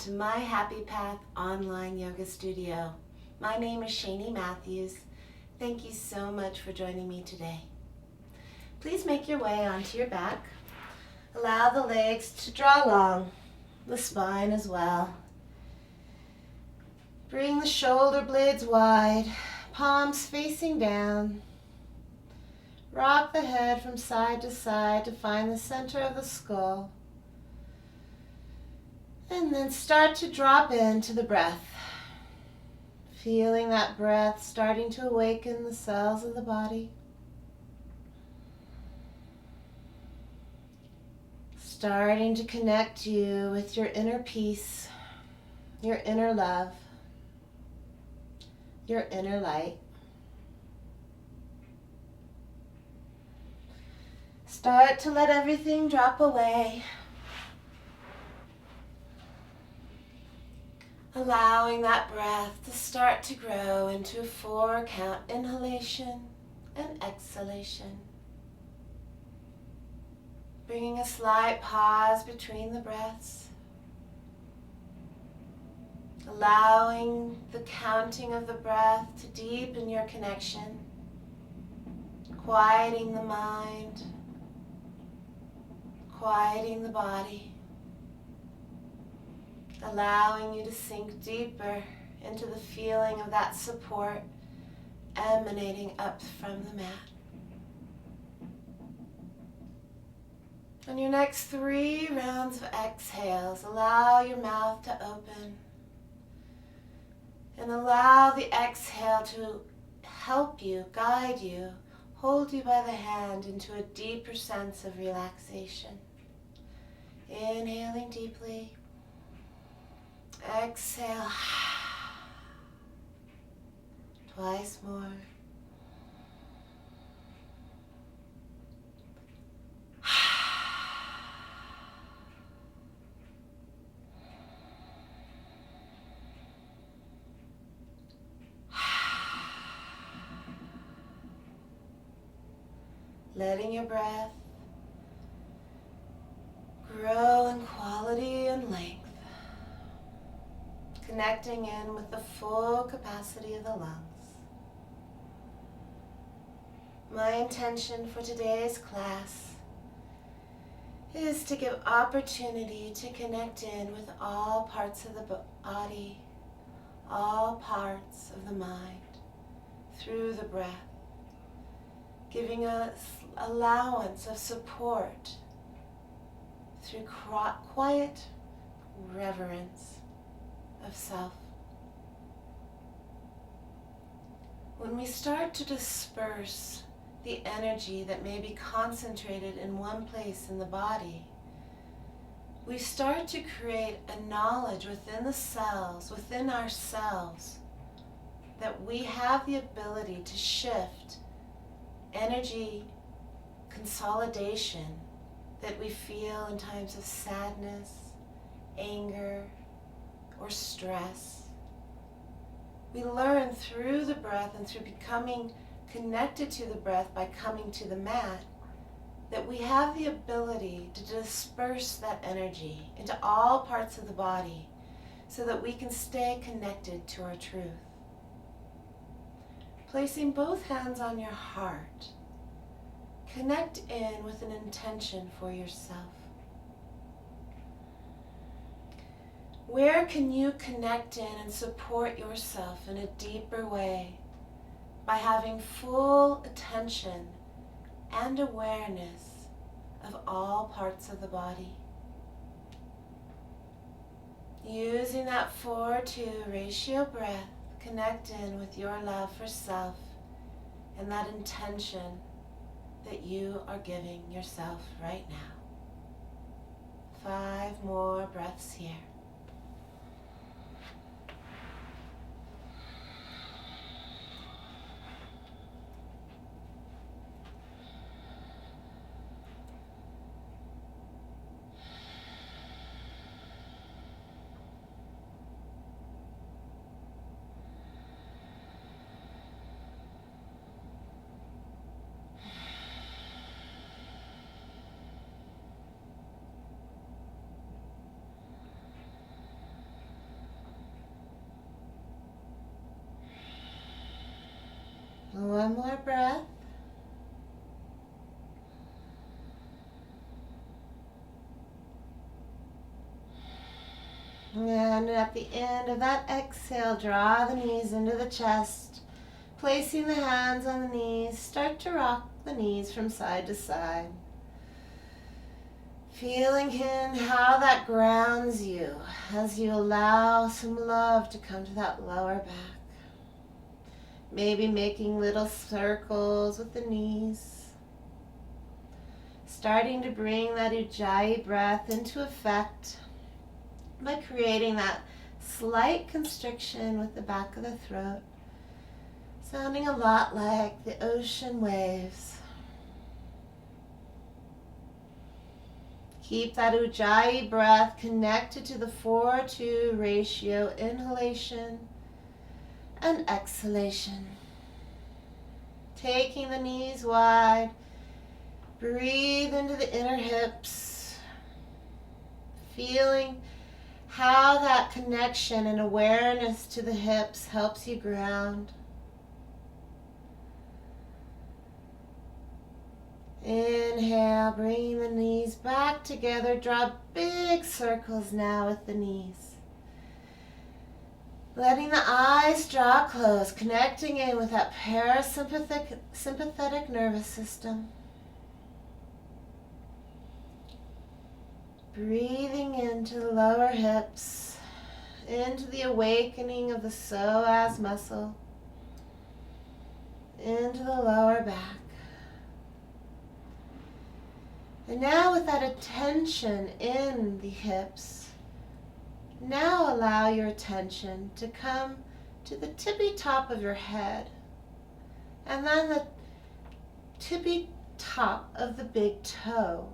to my Happy Path online yoga studio. My name is Shani Matthews. Thank you so much for joining me today. Please make your way onto your back. Allow the legs to draw long, the spine as well. Bring the shoulder blades wide, palms facing down. Rock the head from side to side to find the center of the skull. And then start to drop into the breath. Feeling that breath starting to awaken the cells of the body. Starting to connect you with your inner peace, your inner love, your inner light. Start to let everything drop away. Allowing that breath to start to grow into a 4-count inhalation and exhalation. Bringing a slight pause between the breaths. Allowing the counting of the breath to deepen your connection. Quieting the mind. Quieting the body. Allowing you to sink deeper into the feeling of that support emanating up from the mat. On your next 3 rounds of exhales, allow your mouth to open and allow the exhale to help you, guide you, hold you by the hand into a deeper sense of relaxation. Inhaling deeply. Exhale. Twice more. Letting your breath grow in quality and length. Connecting in with the full capacity of the lungs. My intention for today's class is to give opportunity to connect in with all parts of the body, all parts of the mind, through the breath, giving us allowance of support through quiet reverence of self. When we start to disperse the energy that may be concentrated in one place in the body, we start to create a knowledge within the cells, within ourselves, that we have the ability to shift energy consolidation that we feel in times of sadness, anger, or stress. We learn through the breath and through becoming connected to the breath by coming to the mat that we have the ability to disperse that energy into all parts of the body so that we can stay connected to our truth. Placing both hands on your heart, connect in with an intention for yourself. Where can you connect in and support yourself in a deeper way by having full attention and awareness of all parts of the body? Using that 4-2 ratio breath, connect in with your love for self and that intention that you are giving yourself right now. 5 more breaths here. One more breath. And at the end of that exhale, draw the knees into the chest. Placing the hands on the knees, start to rock the knees from side to side. Feeling in how that grounds you as you allow some love to come to that lower back. Maybe making little circles with the knees. Starting to bring that ujjayi breath into effect by creating that slight constriction with the back of the throat, sounding a lot like the ocean waves. Keep that ujjayi breath connected to the 4-2 ratio inhalation and exhalation. Taking the knees wide, breathe into the inner hips, feeling how that connection and awareness to the hips helps you ground. Inhale, bringing the knees back together. Draw big circles now with the knees. Letting the eyes draw close, connecting in with that sympathetic nervous system. Breathing into the lower hips, into the awakening of the psoas muscle, into the lower back. And now with that attention in the hips, now allow your attention to come to the tippy top of your head, and then the tippy top of the big toe.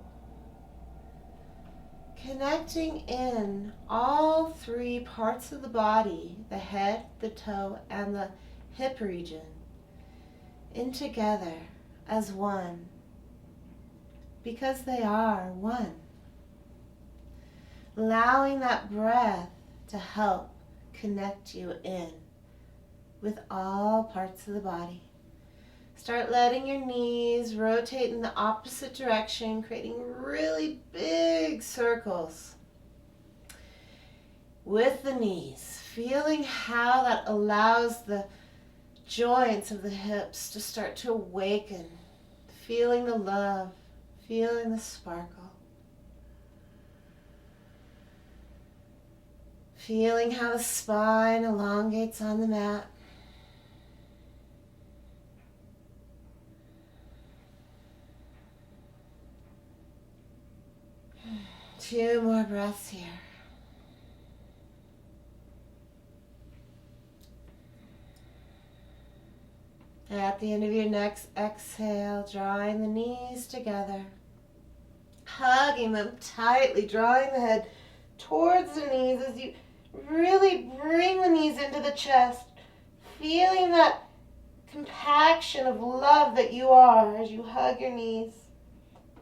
Connecting in all 3 parts of the body, the head, the toe, and the hip region, in together as one, because they are one. Allowing that breath to help connect you in with all parts of the body. Start letting your knees rotate in the opposite direction, creating really big circles with the knees. Feeling how that allows the joints of the hips to start to awaken. Feeling the love, feeling the sparkle. Feeling how the spine elongates on the mat. Two more breaths here. At the end of your next exhale, drawing the knees together, hugging them tightly, drawing the head towards the knees as you really bring the knees into the chest, feeling that compaction of love that you are as you hug your knees.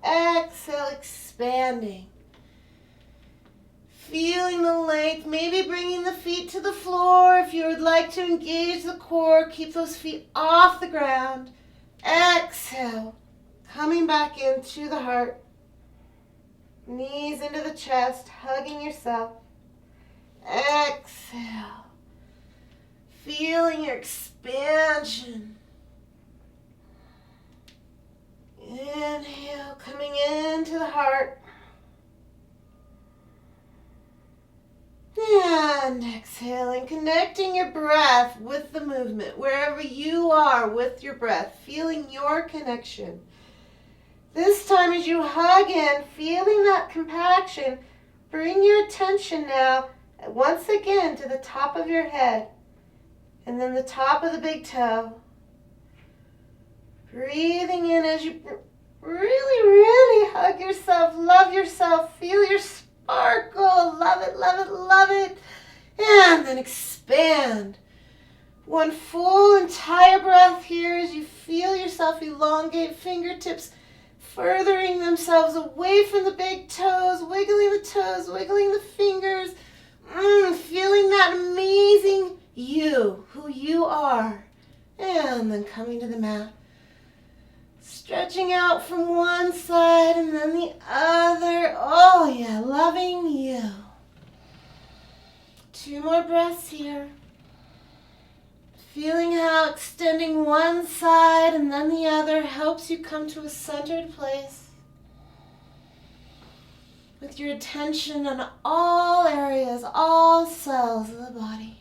Exhale, expanding. Feeling the length, maybe bringing the feet to the floor. If you would like to engage the core, keep those feet off the ground. Exhale, coming back into the heart. Knees into the chest, hugging yourself. Exhale, feeling your expansion. Inhale, coming into the heart. And exhaling, connecting your breath with the movement, wherever you are with your breath, feeling your connection. This time as you hug in, feeling that compaction, bring your attention now once again to the top of your head and then the top of the big toe. Breathing in as you really hug yourself, love yourself, feel your sparkle, love it, love it, love it. And then expand. One full entire breath here as you feel yourself elongate, fingertips furthering themselves away from the big toes, wiggling the fingers, feeling that amazing you, who you are. And then coming to the mat. Stretching out from one side and then the other. Oh yeah, loving you. 2 more breaths here. Feeling how extending one side and then the other helps you come to a centered place with your attention on all areas, all cells of the body.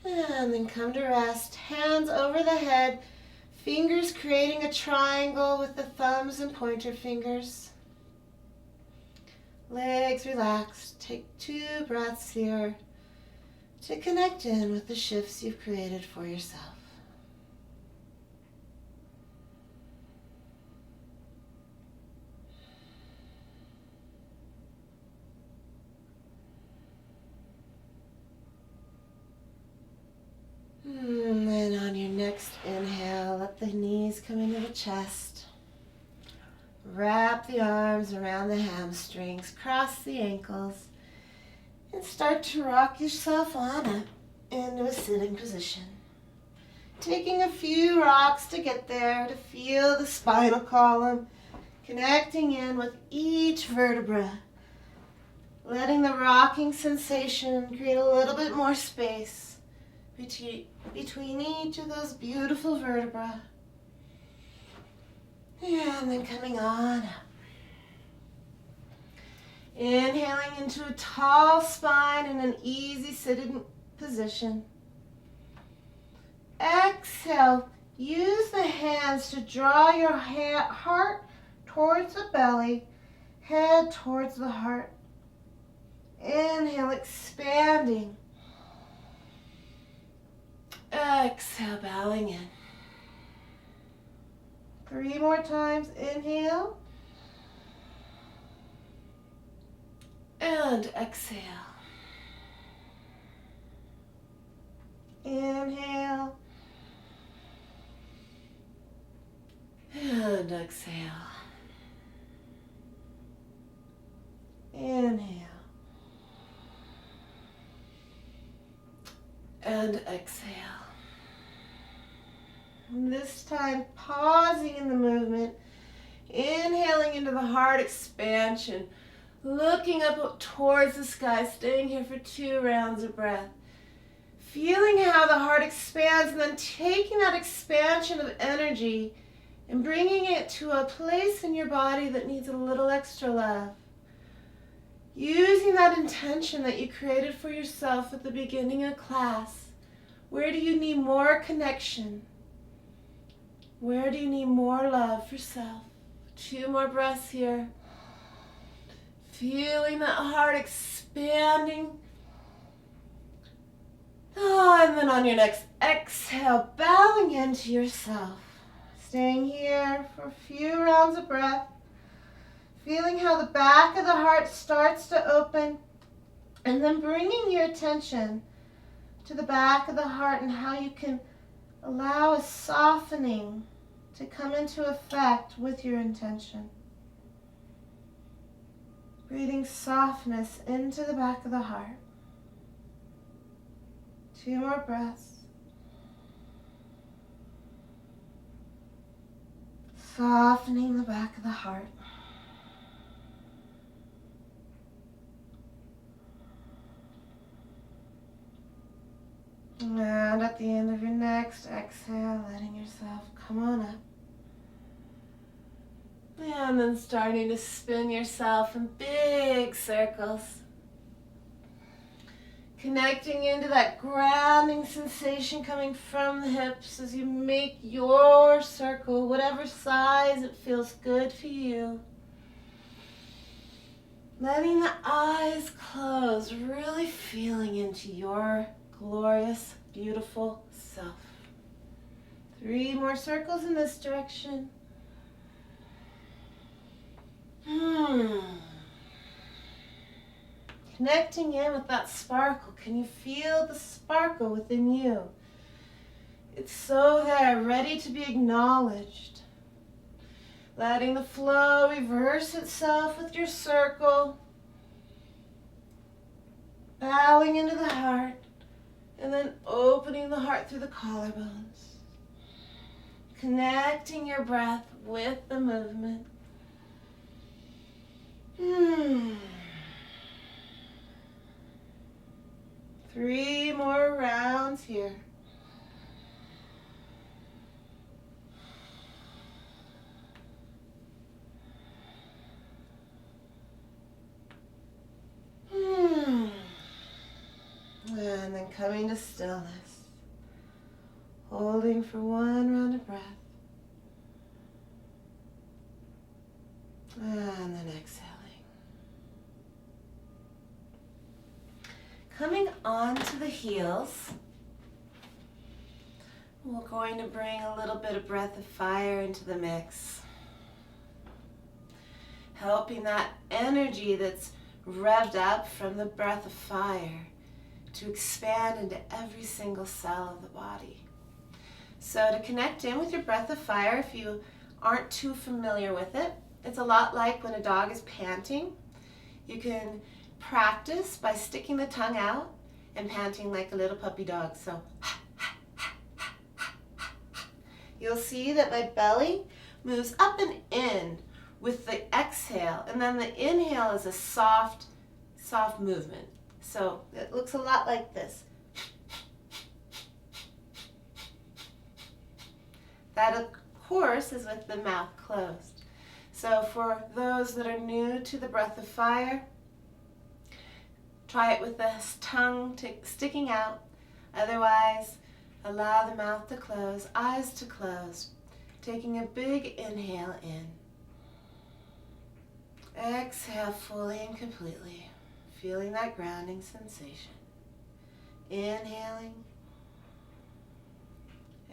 And then come to rest, hands over the head, fingers creating a triangle with the thumbs and pointer fingers. Legs relaxed. Take 2 breaths here to connect in with the shifts you've created for yourself. And on your next inhale, let the knees come into the chest. Wrap the arms around the hamstrings, cross the ankles, and start to rock yourself on up into a sitting position. Taking a few rocks to get there, to feel the spinal column, connecting in with each vertebra, letting the rocking sensation create a little bit more space between each of those beautiful vertebrae. And then coming on up. Inhaling into a tall spine in an easy sitting position. Exhale. Use the hands to draw your heart towards the belly, head towards the heart. Inhale, expanding. Exhale, bowing in. 3 more times. Inhale. And exhale. Inhale. And exhale. Inhale. And exhale. And this time, pausing in the movement, inhaling into the heart expansion, looking up towards the sky, staying here for 2 rounds of breath. Feeling how the heart expands and then taking that expansion of energy and bringing it to a place in your body that needs a little extra love. Using that intention that you created for yourself at the beginning of class. Where do you need more connection? Where do you need more love for self? 2 more breaths here. Feeling that heart expanding. Oh, and then on your next exhale, bowing into yourself. Staying here for a few rounds of breath. Feeling how the back of the heart starts to open. And then bringing your attention to the back of the heart and how you can allow a softening to come into effect with your intention. Breathing softness into the back of the heart. 2 more breaths. Softening the back of the heart. And at the end of your next exhale, letting yourself come on up. And then starting to spin yourself in big circles. Connecting into that grounding sensation coming from the hips as you make your circle, whatever size it feels good for you. Letting the eyes close, really feeling into your glorious, beautiful self. 3 more circles in this direction. Connecting in with that sparkle. Can you feel the sparkle within you? It's so there, ready to be acknowledged. Letting the flow reverse itself with your circle. Bowing into the heart. And then opening the heart through the collarbones. Connecting your breath with the movement. 3 more rounds here. And then coming to stillness. Holding for 1 round of breath. And then exhaling. Coming onto the heels. We're going to bring a little bit of breath of fire into the mix. Helping that energy that's revved up from the breath of fire to expand into every single cell of the body. So to connect in with your breath of fire, if you aren't too familiar with it, it's a lot like when a dog is panting. You can practice by sticking the tongue out and panting like a little puppy dog. So you'll see that my belly moves up and in with the exhale, and then the inhale is a soft movement. So it looks a lot like this. That, of course, is with the mouth closed. So for those that are new to the breath of fire, try it with the tongue sticking out. Otherwise, allow the mouth to close, eyes to close. Taking a big inhale in. Exhale fully and completely. Feeling that grounding sensation. Inhaling.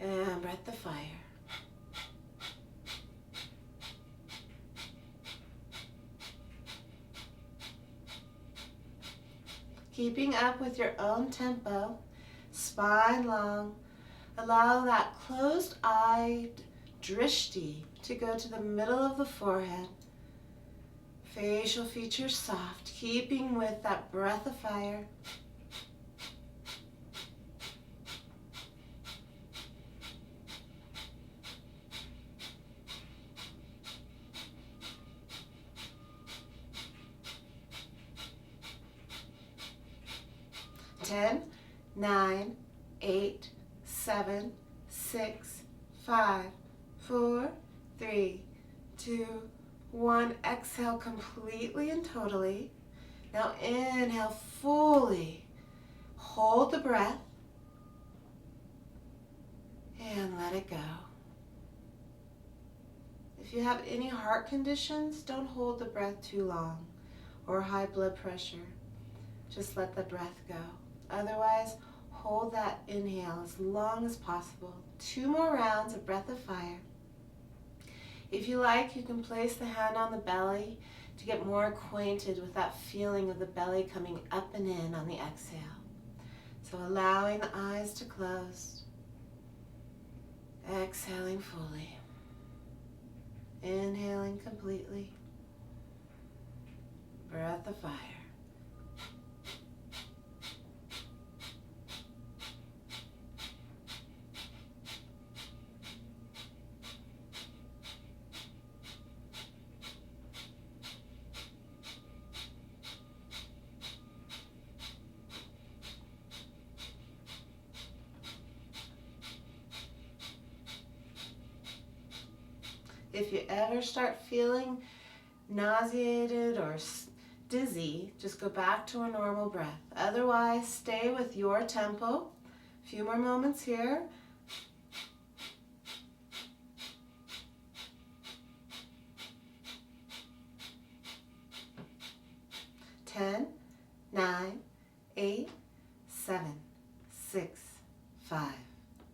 And breath of fire. Keeping up with your own tempo, spine long. Allow that closed-eyed drishti to go to the middle of the forehead. Facial features soft, keeping with that breath of fire. Ten, 9, 8, 7, 6, 5, 4, 3, 2, 1. Exhale completely and totally. Now inhale fully. Hold the breath. And let it go. If you have any heart conditions, don't hold the breath too long, or high blood pressure. Just let the breath go. Otherwise, hold that inhale as long as possible. 2 more rounds of breath of fire. If you like, you can place the hand on the belly to get more acquainted with that feeling of the belly coming up and in on the exhale. So allowing the eyes to close. Exhaling fully. Inhaling completely. Breath of fire. If you ever start feeling nauseated or dizzy, just go back to a normal breath. Otherwise, stay with your tempo. A few more moments here. Ten, 9, 8, 7, 6, 5,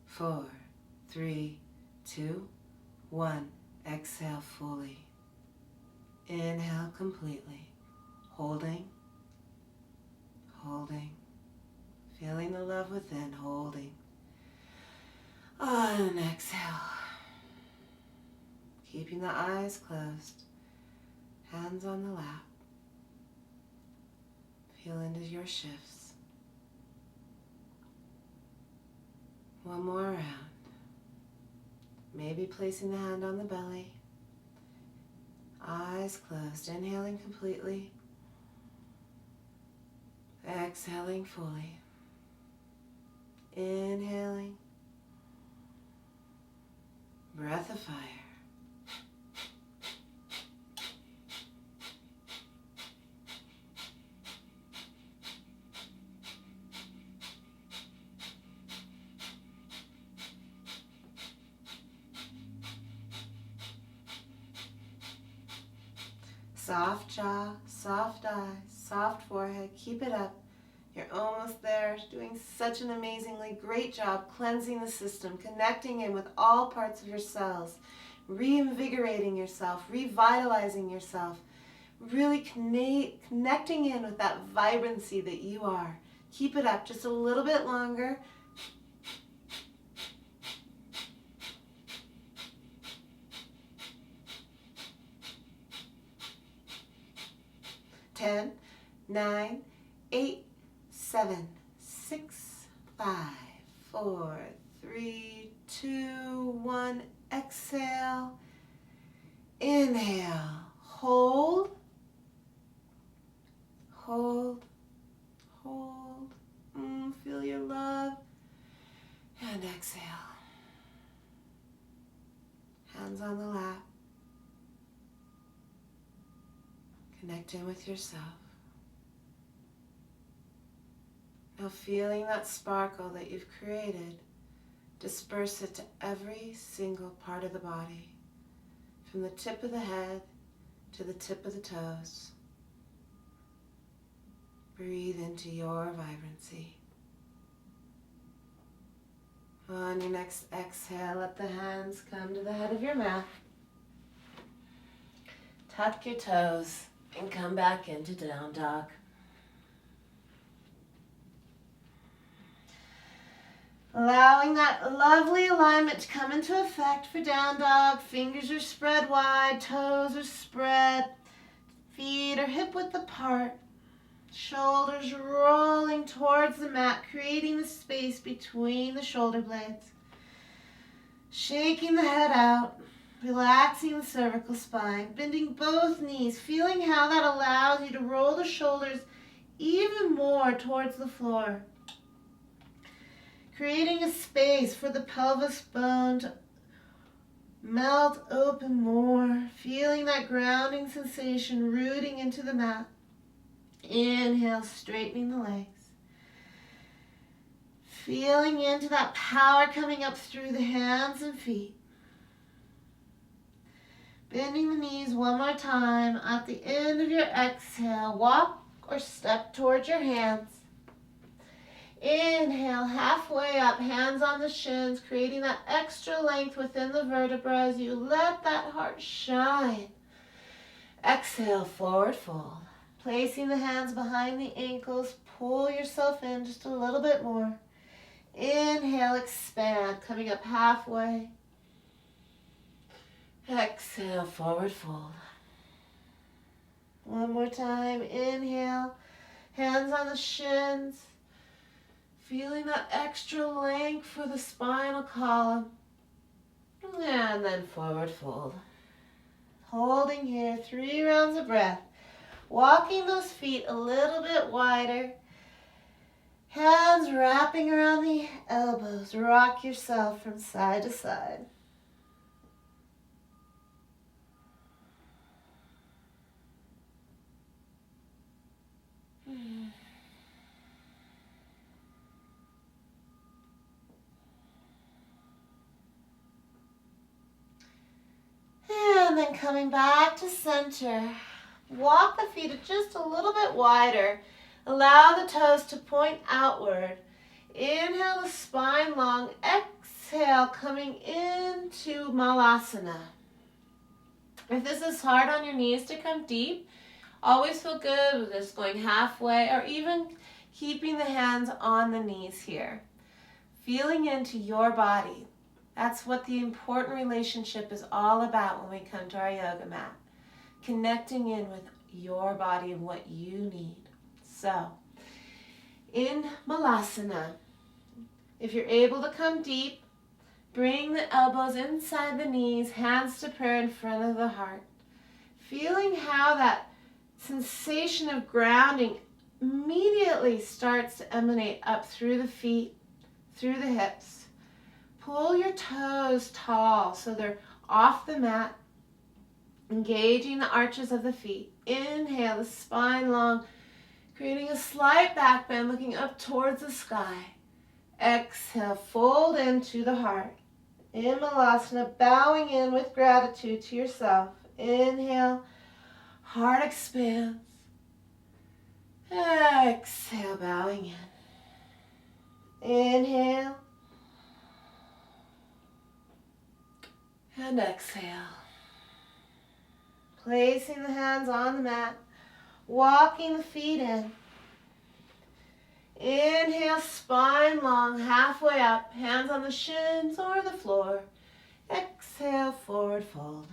4, 3, 2, 1. Exhale fully. Inhale completely. Holding. Holding. Feeling the love within. Holding. And exhale. Keeping the eyes closed. Hands on the lap. Feel into your shifts. One more round. Maybe placing the hand on the belly. Eyes closed. Inhaling completely. Exhaling fully. Inhaling. Breath of fire. Soft jaw, soft eyes, soft forehead. Keep it up. You're almost there. Doing such an amazingly great job cleansing the system, connecting in with all parts of your cells, reinvigorating yourself, revitalizing yourself, really connecting in with that vibrancy that you are. Keep it up just a little bit longer. Ten, 9, 8, 7, 6, 5, 4, 3, 2, 1. Exhale. Inhale. Hold. Hold. Hold. Feel your love. And exhale. Hands on the lap. Connect in with yourself. Now feeling that sparkle that you've created, disperse it to every single part of the body, from the tip of the head to the tip of the toes. Breathe into your vibrancy. On your next exhale, let the hands come to the head of your mat. Tuck your toes and come back into down dog. Allowing that lovely alignment to come into effect for down dog. Fingers are spread wide, toes are spread, feet are hip width apart, shoulders rolling towards the mat, creating the space between the shoulder blades. Shaking the head out, relaxing the cervical spine, bending both knees, feeling how that allows you to roll the shoulders even more towards the floor. Creating a space for the pelvis bone to melt open more, feeling that grounding sensation rooting into the mat. Inhale, straightening the legs. Feeling into that power coming up through the hands and feet. Bending the knees one more time. At the end of your exhale, walk or step towards your hands. Inhale, halfway up, hands on the shins, creating that extra length within the vertebra as you let that heart shine. Exhale, forward fold. Placing the hands behind the ankles, pull yourself in just a little bit more. Inhale, expand, coming up halfway. Exhale, forward fold. One more time, inhale, hands on the shins. Feeling that extra length for the spinal column. And then forward fold. Holding here, 3 rounds of breath. Walking those feet a little bit wider. Hands wrapping around the elbows. Rock yourself from side to side. And then coming back to center. Walk the feet just a little bit wider. Allow the toes to point outward. Inhale the spine long. Exhale, coming into Malasana. If this is hard on your knees to come deep, always feel good with this going halfway or even keeping the hands on the knees here. Feeling into your body. That's what the important relationship is all about when we come to our yoga mat. Connecting in with your body and what you need. So, in Malasana, If you're able to come deep, bring the elbows inside the knees, hands to prayer in front of the heart. Feeling how that sensation of grounding immediately starts to emanate up through the feet, through the hips. Pull your toes tall so they're off the mat, engaging the arches of the feet. Inhale, the spine long, creating a slight back bend, looking up towards the sky. Exhale, fold into the heart. In Malasana, bowing in with gratitude to yourself. Inhale, heart expands. Exhale, bowing in. Inhale. And exhale. Placing the hands on the mat, walking the feet in. Inhale, spine long, halfway up, hands on the shins or the floor. Exhale, forward fold.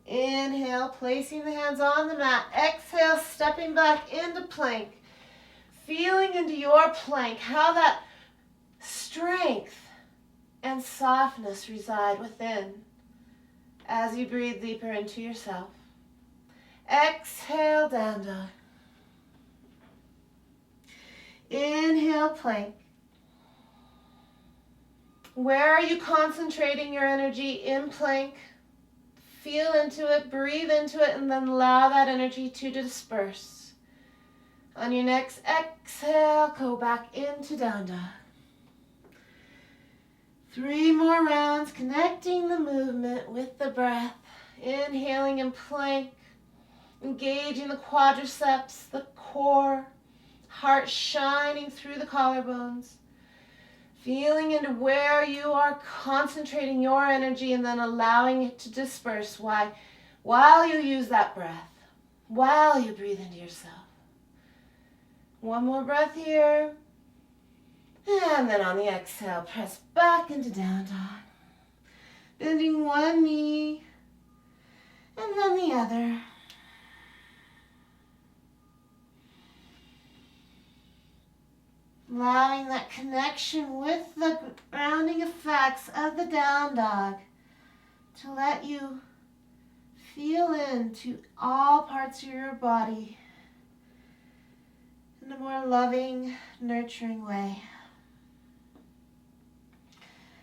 Inhale, placing the hands on the mat. Exhale, stepping back into plank. Feeling into your plank, how that strength and softness reside within as you breathe deeper into yourself. Exhale, down dog. Inhale, plank. Where are you concentrating your energy in plank? Feel into it, breathe into it, and then allow that energy to disperse. On your next exhale, go back into down dog. 3 more rounds, connecting the movement with the breath. Inhaling in plank, engaging the quadriceps, the core, heart shining through the collarbones. Feeling into where you are concentrating your energy and then allowing it to disperse while you use that breath, while you breathe into yourself. 1 more breath here. And then on the exhale, press back into down dog. Bending one knee and then the other. Allowing that connection with the grounding effects of the down dog to let you feel into all parts of your body in a more loving, nurturing way.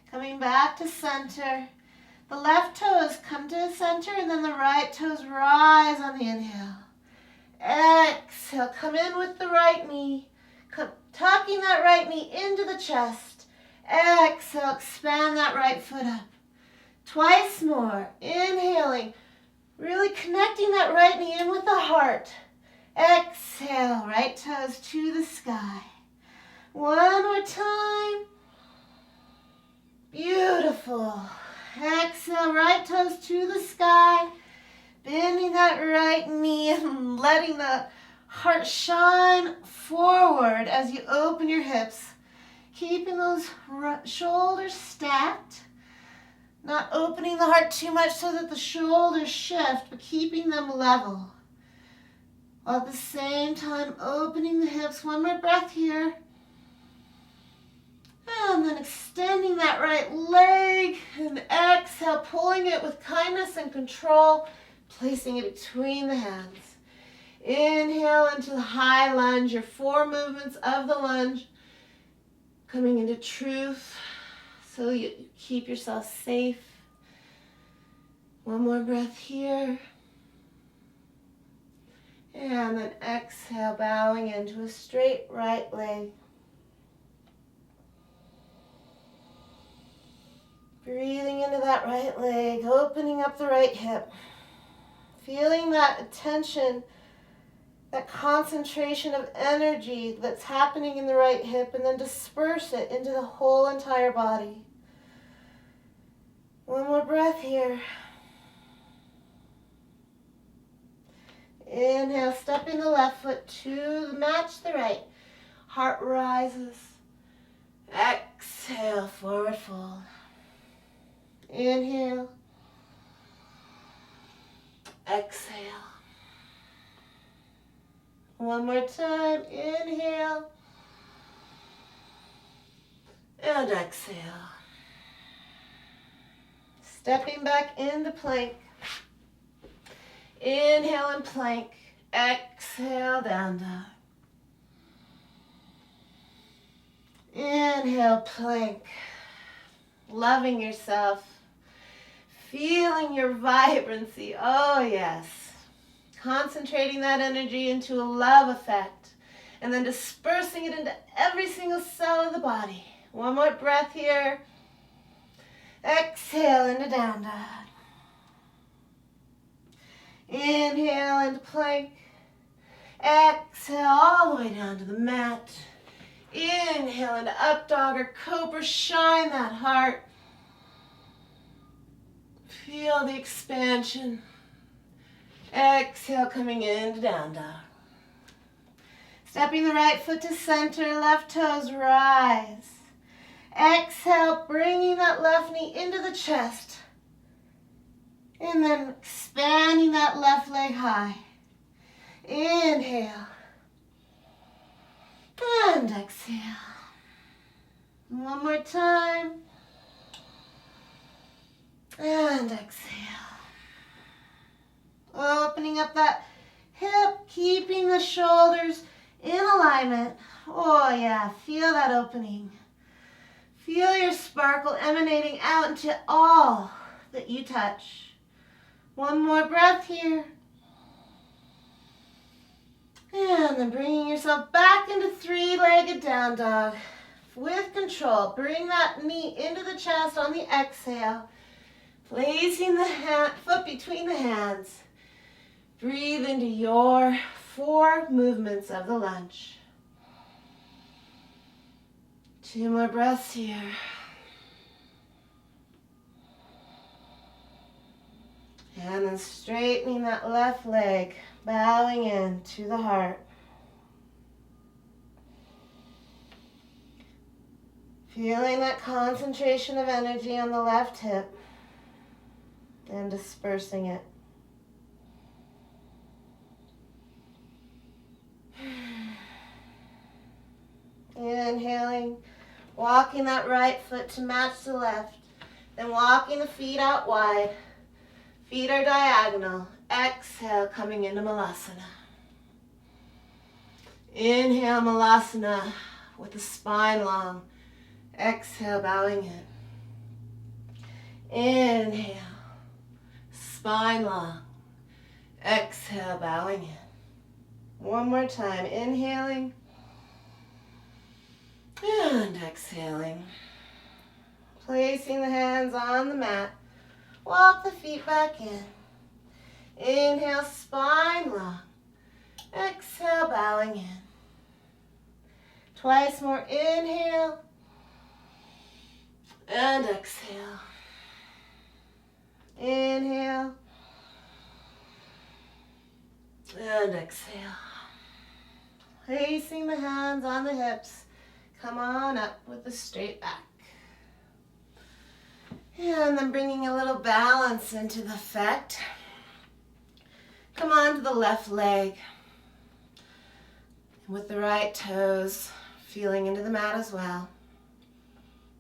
Coming back to center. The left toes come to the center and then the right toes rise on the inhale. Exhale, come in with the right knee. Tucking that right knee into the chest. Exhale, expand that right foot up. Twice more. Inhaling, really connecting that right knee in with the heart. Exhale, right toes to the sky. 1 more time. Beautiful. Exhale, right toes to the sky. Bending that right knee and letting the heart shine forward as you open your hips. Keeping those shoulders stacked. Not opening the heart too much so that the shoulders shift, but keeping them level. While at the same time opening the hips. 1 more breath here. And then extending that right leg. And exhale, pulling it with kindness and control. Placing it between the hands. Inhale into the high lunge, your 4 movements of the lunge. Coming into truth so you keep yourself safe. 1 more breath here. And then exhale, bowing into a straight right leg. Breathing into that right leg, opening up the right hip. Feeling that attention, that concentration of energy that's happening in the right hip, and then disperse it into the whole entire body. 1 more breath here. Inhale, stepping the left foot to match the right. Heart rises. Exhale, forward fold. Inhale. Exhale. 1 more time. Inhale. And exhale. Stepping back into plank. Inhale and plank. Exhale, down dog. Inhale, plank. Loving yourself. Feeling your vibrancy. Oh, yes. Concentrating that energy into a love effect. And then dispersing it into every single cell of the body. One more breath here. Exhale into down dog. Inhale into plank. Exhale all the way down to the mat. Inhale into up dog or cobra. Shine that heart. Feel the expansion. Exhale, coming into down dog. Stepping the right foot to center, left toes rise. Exhale, bringing that left knee into the chest. And then expanding that left leg high. Inhale. And exhale. One more time. And exhale. Opening up that hip, keeping the shoulders in alignment. Oh yeah, feel that opening. Feel your sparkle emanating out into all that you touch. One more breath here. And then bringing yourself back into three-legged down dog. With control, bring that knee into the chest on the exhale. Placing the foot between the hands. Breathe into your 4 movements of the lunge. 2 more breaths here. And then straightening that left leg, bowing in to the heart. Feeling that concentration of energy on the left hip and dispersing it. Inhaling, walking that right foot to match the left, then walking the feet out wide. Feet are diagonal. Exhale, coming into Malasana. Inhale, Malasana with the spine long. Exhale, bowing in. Inhale, spine long. Exhale, bowing in. One more time. Inhaling. And exhaling. Placing the hands on the mat. Walk the feet back in. Inhale, spine long. Exhale, bowing in. Twice more. Inhale. And exhale. Inhale. And exhale. Placing the hands on the hips. Come on up with a straight back. And then bringing a little balance into the effect. Come on to the left leg. With the right toes feeling into the mat as well.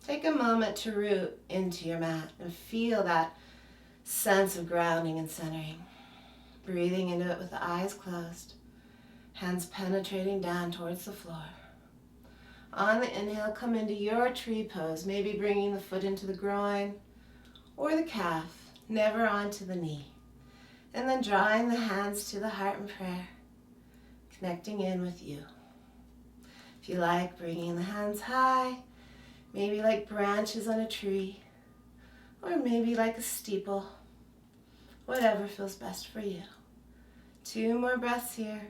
Take a moment to root into your mat and feel that sense of grounding and centering. Breathing into it with the eyes closed. Hands penetrating down towards the floor. On the inhale, come into your tree pose, maybe bringing the foot into the groin or the calf, never onto the knee. And then drawing the hands to the heart in prayer, connecting in with you. If you like, bringing the hands high, maybe like branches on a tree, or maybe like a steeple, whatever feels best for you. 2 more breaths here.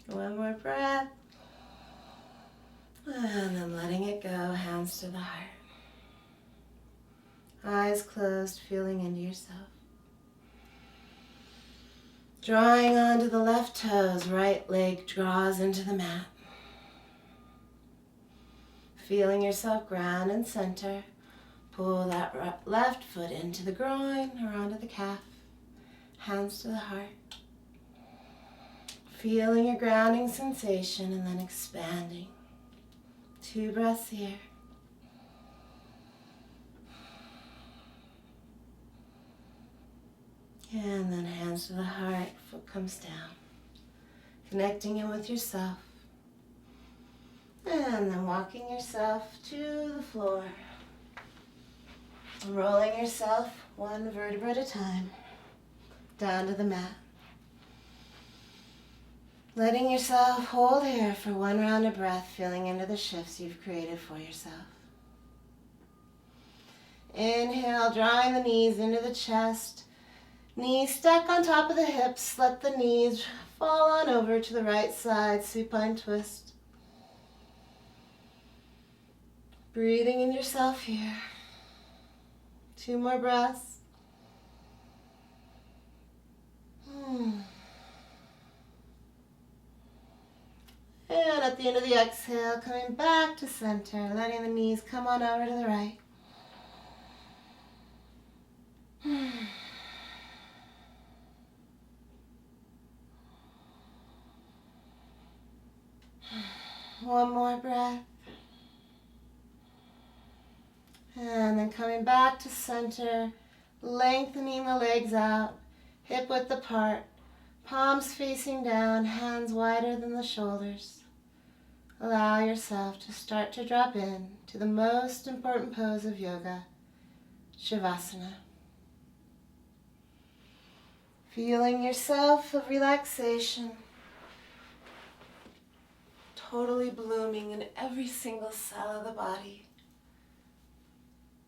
One more breath. And then letting it go, hands to the heart. Eyes closed, feeling into yourself. Drawing onto the left toes, right leg draws into the mat. Feeling yourself ground and center. Pull that left foot into the groin or onto the calf. Hands to the heart. Feeling your grounding sensation and then expanding. 2 breaths here. And then hands to the heart, foot comes down. Connecting in with yourself. And then walking yourself to the floor. Rolling yourself 1 vertebra at a time down to the mat. Letting yourself hold here for 1 round of breath, feeling into the shifts you've created for yourself. Inhale, drawing the knees into the chest. Knees stack on top of the hips. Let the knees fall on over to the right side, supine twist. Breathing in yourself here. 2 more breaths. And at the end of the exhale, coming back to center, letting the knees come on over to the right. One more breath. And then coming back to center, lengthening the legs out, hip width apart, palms facing down, hands wider than the shoulders. Allow yourself to start to drop in to the most important pose of yoga, Shavasana. Feeling yourself of relaxation, totally blooming in every single cell of the body.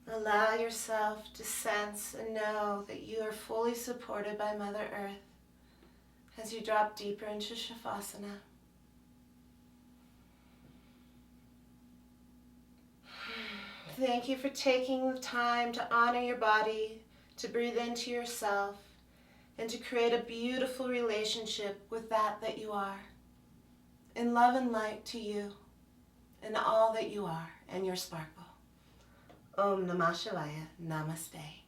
Allow yourself to sense and know that you are fully supported by Mother Earth as you drop deeper into Shavasana. Thank you for taking the time to honor your body, to breathe into yourself, and to create a beautiful relationship with that you are. In love and light to you, and all that you are, and your sparkle. Om Namah Shivaya. Namaste.